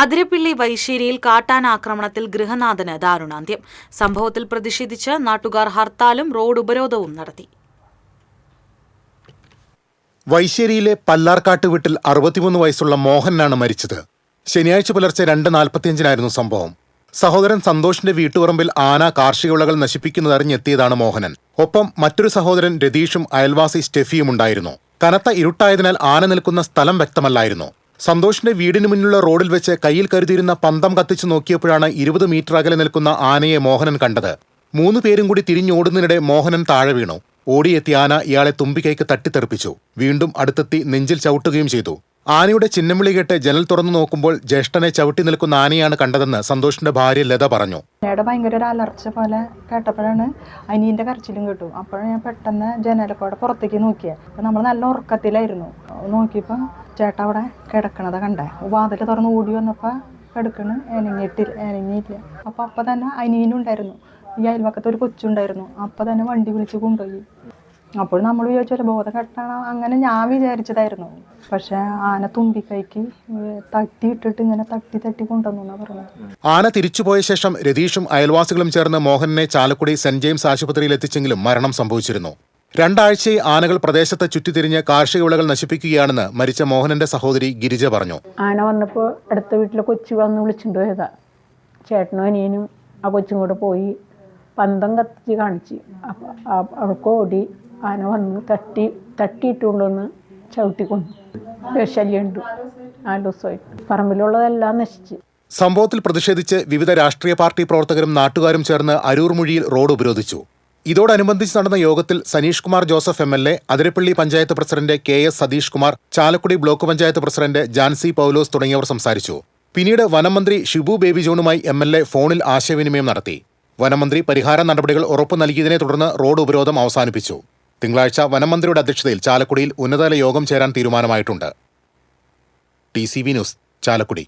അതിരപ്പിള്ളി വൈശ്ശേരിയിൽ കാട്ടാനാക്രമണത്തിൽ ഗൃഹനാഥന് ദാരുണാന്ത്യം. സംഭവത്തിൽ പ്രതിഷേധിച്ച് നാട്ടുകാർ ഹർത്താലും റോഡ് ഉപരോധവും നടത്തി. വൈശ്ശേരിയിലെ പല്ലാർക്കാട്ട് വീട്ടിൽ 63 വയസ്സുള്ള മോഹനാണ് മരിച്ചത്. ശനിയാഴ്ച പുലർച്ചെ 2:45 സംഭവം. സഹോദരൻ സന്തോഷിന്റെ വീട്ടുപറമ്പിൽ ആന കാർഷിക വിളകൾ നശിപ്പിക്കുന്നതറിഞ്ഞെത്തിയതാണ് മോഹനൻ. ഒപ്പം മറ്റൊരു സഹോദരൻ രതീഷും അയൽവാസി സ്റ്റെഫിയും ഉണ്ടായിരുന്നു. കനത്ത ഇരുട്ടായതിനാൽ ആന നിൽക്കുന്ന സ്ഥലം വ്യക്തമല്ലായിരുന്നു. സന്തോഷിന്റെ വീടിന് മുന്നിലുള്ള റോഡിൽ വെച്ച് കയ്യിൽ കരുതിയിരുന്ന പന്തം കത്തിച്ചു നോക്കിയപ്പോഴാണ് 20 മീറ്റർ അകലെ നിൽക്കുന്ന ആനയെ മോഹനൻ കണ്ടത്. 3 പേരും കൂടി തിരിഞ്ഞോടുന്നതിനിടെ മോഹനൻ താഴെ വീണു. ഓടിയെത്തിയ ആന ഇയാളെ തുമ്പിക്കൈക്ക് തട്ടിത്തെറിപ്പിച്ചു. വീണ്ടും അടുത്തെത്തി നെഞ്ചിൽ ചവിട്ടുകയും ചെയ്തു. ആനയുടെ ചിഹ്നം വിളി കേട്ട് ജനൽ തുറന്നു നോക്കുമ്പോൾ ജ്യേഷ്ഠനെ ചവിട്ടി നിൽക്കുന്ന ആനയാണ് കണ്ടതെന്ന് സന്തോഷിന്റെ ഭാര്യ ലത പറഞ്ഞു. ഭയങ്കര ഒരു അലർച്ച പോലെ കേട്ടപ്പോഴാണ് അനിയന്റെ കരച്ചിലും കേട്ടു. അപ്പോഴാണ് ഞാൻ പെട്ടെന്ന് ജനലക്കോടെ പുറത്തേക്ക് നോക്കിയത്. അപ്പം നമ്മൾ നല്ല ഉറക്കത്തിലായിരുന്നു. നോക്കിയപ്പോൾ ചേട്ട അവിടെ കിടക്കണത് കണ്ടേ. വാതിൽ തുറന്ന് ഓടി വന്നപ്പോൾ കിടക്കണ് എനങ്ങിയില്ല. അപ്പം തന്നെ അനിയനും ഉണ്ടായിരുന്നു. ഈ അയൽവക്കത്ത് ഒരു കൊച്ചുണ്ടായിരുന്നു. അപ്പം തന്നെ വണ്ടി വിളിച്ച് കൊണ്ടുപോയി. അപ്പോൾ നമ്മൾ വിചാരിച്ചാൽ ബോധം കെട്ടണം അങ്ങനെ ഞാൻ വിചാരിച്ചതായിരുന്നു. പക്ഷെ ആന തുമ്പിക്കൈക്ക് തട്ടിയിട്ടിട്ട് ഇങ്ങനെ തട്ടി കൊണ്ടുവന്നു പറഞ്ഞു. ആന തിരിച്ചുപോയ ശേഷം രതീഷും അയൽവാസികളും ചേർന്ന് മോഹനെ ചാലക്കുടി സെന്റ് ജെയിംസ് ആശുപത്രിയിൽ എത്തിച്ചെങ്കിലും മരണം സംഭവിച്ചിരുന്നു. 2 ആഴ്ചയായി ആനകൾ പ്രദേശത്ത് ചുറ്റിത്തിരിഞ്ഞ് കാർഷിക വിളകൾ നശിപ്പിക്കുകയാണെന്ന് മരിച്ച മോഹനന്റെ സഹോദരി ഗിരിജ പറഞ്ഞു. ആന വന്നപ്പോൾ അടുത്ത വീട്ടിലെ കൊച്ചു വന്ന് വിളിച്ചിട്ട് പോയതാ. ചേട്ടനും അനിയനും ആ കൊച്ചും കൂടെ പോയി പന്തം കത്തിച്ച് കാണിച്ച്. അവൾക്ക് ഓടി ആന വന്ന് തട്ടിയിട്ടുകൊണ്ടുവന്ന് ചവിട്ടിക്കൊണ്ടു. ശല്യമുണ്ട്. 4 ദിവസമായിട്ട് പറമ്പിലുള്ളതെല്ലാം നശിച്ച്. സംഭവത്തിൽ പ്രതിഷേധിച്ച് വിവിധ രാഷ്ട്രീയ പാർട്ടി പ്രവർത്തകരും നാട്ടുകാരും ചേർന്ന് അരൂർമുഴിയിൽ റോഡ് ഉപരോധിച്ചു. ഇതോടനുബന്ധിച്ച് നടന്ന യോഗത്തിൽ Saneesh Kumar Joseph MLA, Athirappilly panchayat president KS Satheesh Kumar, Chalakudy block panchayat president Jancy Paulose തുടങ്ങിയവർ സംസാരിച്ചു. പിന്നീട് വനമന്ത്രി ഷിബു ബേബി ജോണുമായി MLA ഫോണിൽ ആശയവിനിമയം നടത്തി. വനമന്ത്രി പരിഹാര നടപടികൾ ഉറപ്പു നൽകിയതിനെ തുടർന്ന് റോഡ് ഉപരോധം അവസാനിപ്പിച്ചു. തിങ്കളാഴ്ച വനമന്ത്രിയുടെ അധ്യക്ഷതയിൽ ചാലക്കുടിയിൽ ഉന്നതതല യോഗം ചേരാൻ തീരുമാനമായിട്ടുണ്ട്. TCV news, Chalakudy.